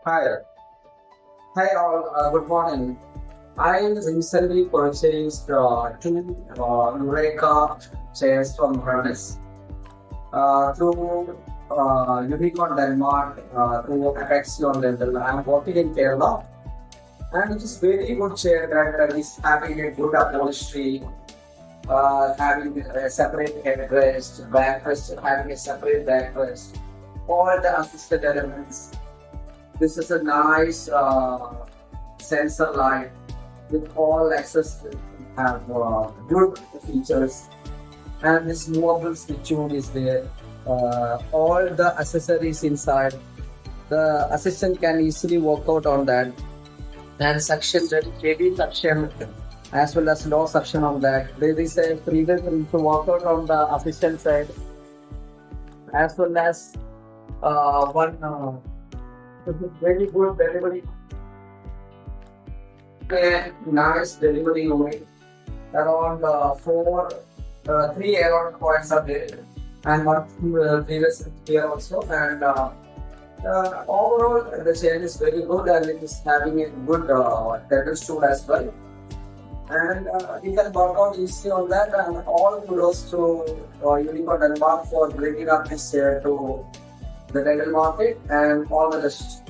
Hi, hi all. Good morning. I recently purchased two Ureka chairs from Runyes through Unicorn DenMart through Apexion level. I'm working in Kerala, and it is very good chair that is having a good upholstery, having a separate headrest, backrest, having a separate backrest, all the assisted elements. This is a nice sensor light with all access have good features, and this movable switch is there. All the accessories inside, the assistant can easily work out on that, and suction, heavy suction as well as low suction on that. There is a freedom to work out on the assistant side as well as one very good delivery, a nice delivery unit. Around three air points are there, and one previous here also. And overall, the chair is very good, and it is having a good table stool as well. And you can work out easily on that. And all kudos to Unicorn DenMart for bringing up this chair to the dental market, and all the best.